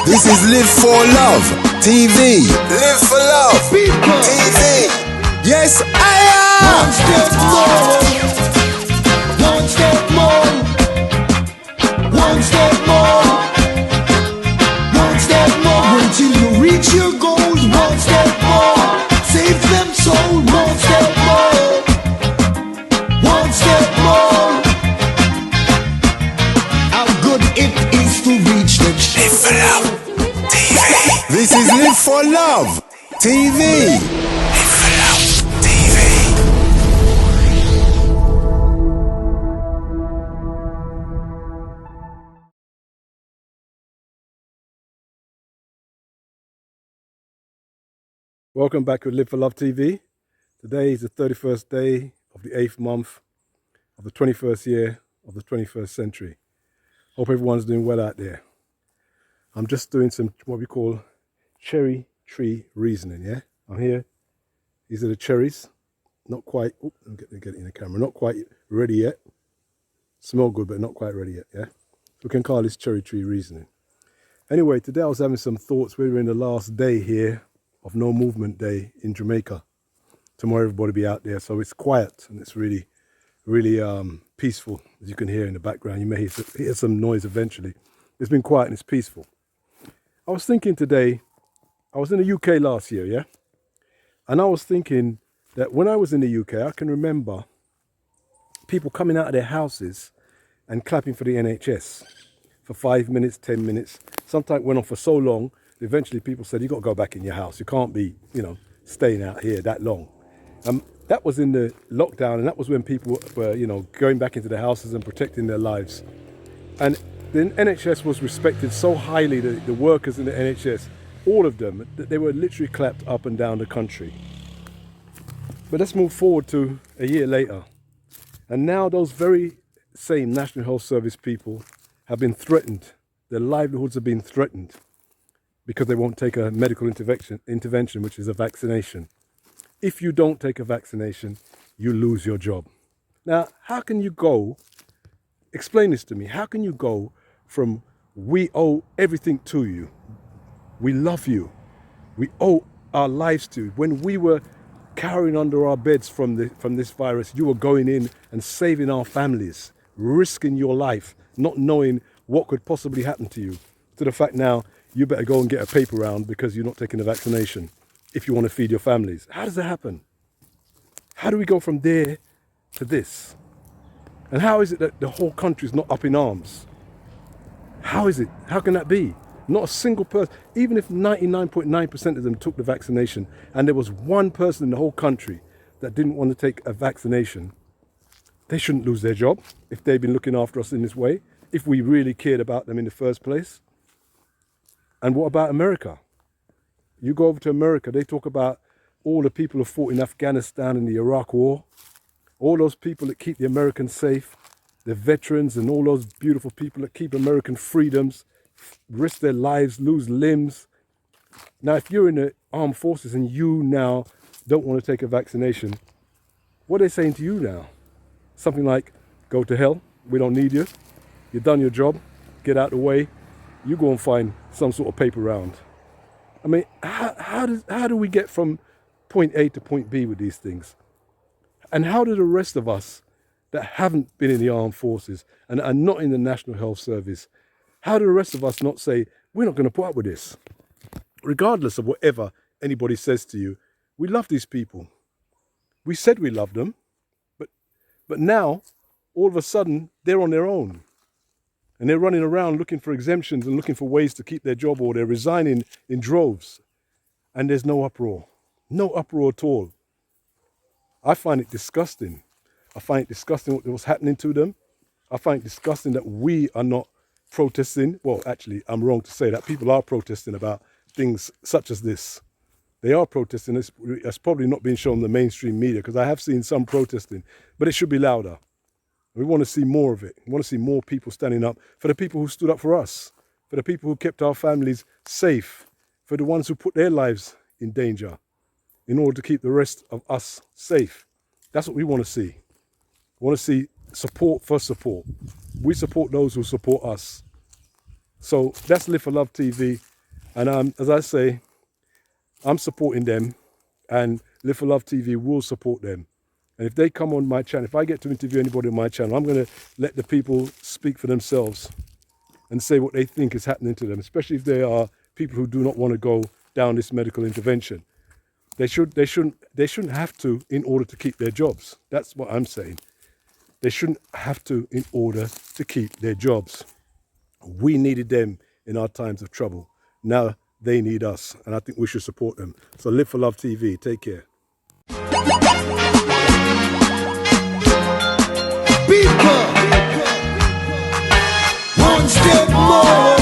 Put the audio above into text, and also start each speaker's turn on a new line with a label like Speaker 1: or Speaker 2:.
Speaker 1: This is Live for Love TV. Live for Love TV. Yes, I am.
Speaker 2: One step more. One step more. One step more. Until you reach your goals. One step more. Save them soul. One step more. One step more. How good it is to reach the
Speaker 1: Live for Love TV. This is Live for Love TV. Live for Love TV.
Speaker 3: Welcome back to Live for Love TV. Today is the 31st day of the 8th month of the 21st year of the 21st century. Hope everyone's doing well out there. I'm just doing some what we call cherry tree reasoning, yeah? I'm here. These are the cherries. Not quite, let me get it in the camera. Not quite ready yet. Smell good, but not quite ready yet, yeah? We can call this cherry tree reasoning. Anyway, today I was having some thoughts. We were in the last day here of No Movement Day in Jamaica. Tomorrow everybody will be out there, so it's quiet and it's really peaceful, as you can hear in the background. You may hear some noise eventually. It's been quiet and it's peaceful. I was thinking today, I was in the UK last year, yeah? And I was thinking that when I was in the UK, I can remember people coming out of their houses and clapping for the NHS for 5 minutes, 10 minutes. Sometimes it went on for so long, eventually people said, you've got to go back in your house. You can't be, staying out here that long. That was in the lockdown, and that was when people were, going back into their houses and protecting their lives. And the NHS was respected so highly, the workers in the NHS, all of them, that they were literally clapped up and down the country. But let's move forward to a year later. And now those very same National Health Service people have been threatened. Their livelihoods have been threatened because they won't take a medical intervention, which is a vaccination. If you don't take a vaccination, you lose your job. Now, how can you go, explain this to me, how can you go from we owe everything to you, we love you, we owe our lives to you. When we were cowering under our beds from this virus, you were going in and saving our families, risking your life, not knowing what could possibly happen to you, to the fact now you better go and get a paper round because you're not taking the vaccination if you want to feed your families. How does that happen? How do we go from there to this? And how is it that the whole country is not up in arms? How is it? How can that be? Not a single person, even if 99.9% of them took the vaccination, and there was one person in the whole country that didn't want to take a vaccination, they shouldn't lose their job if they've been looking after us in this way, if we really cared about them in the first place. And what about America? You go over to America, they talk about all the people who fought in Afghanistan and the Iraq War, all those people that keep the Americans safe, the veterans and all those beautiful people that keep American freedoms, risk their lives, lose limbs. Now, if you're in the armed forces and you now don't want to take a vaccination, what are they saying to you now? Something like, go to hell, we don't need you, you've done your job, get out the way, you go and find some sort of paper round. I mean, how do we get from point A to point B with these things? And how do the rest of us that haven't been in the armed forces and are not in the National Health Service, how do the rest of us not say, we're not going to put up with this? Regardless of whatever anybody says to you, we love these people. We said we loved them, but now, all of a sudden, they're on their own. And they're running around looking for exemptions and looking for ways to keep their job, or they're resigning in droves. And there's no uproar at all. I find it disgusting. I find it disgusting what's happening to them. I find it disgusting that we are not protesting. Well, actually, I'm wrong to say that. People are protesting about things such as this. They are protesting. It's probably not being shown in the mainstream media, because I have seen some protesting, but it should be louder. We want to see more of it. We want to see more people standing up for the people who stood up for us, for the people who kept our families safe, for the ones who put their lives in danger in order to keep the rest of us safe. That's what we want to see. We want to see support for support. We support those who support us. So that's Live for Love TV. And as I say, I'm supporting them, and Live for Love TV will support them. And if they come on my channel, if I get to interview anybody on my channel, I'm going to let the people speak for themselves and say what they think is happening to them, especially if they are people who do not want to go down this medical intervention. They shouldn't have to in order to keep their jobs. That's what I'm saying. They shouldn't have to in order to keep their jobs. We needed them in our times of trouble. Now they need us, and I think we should support them. So Live for Love TV, take care.
Speaker 2: People, one step more.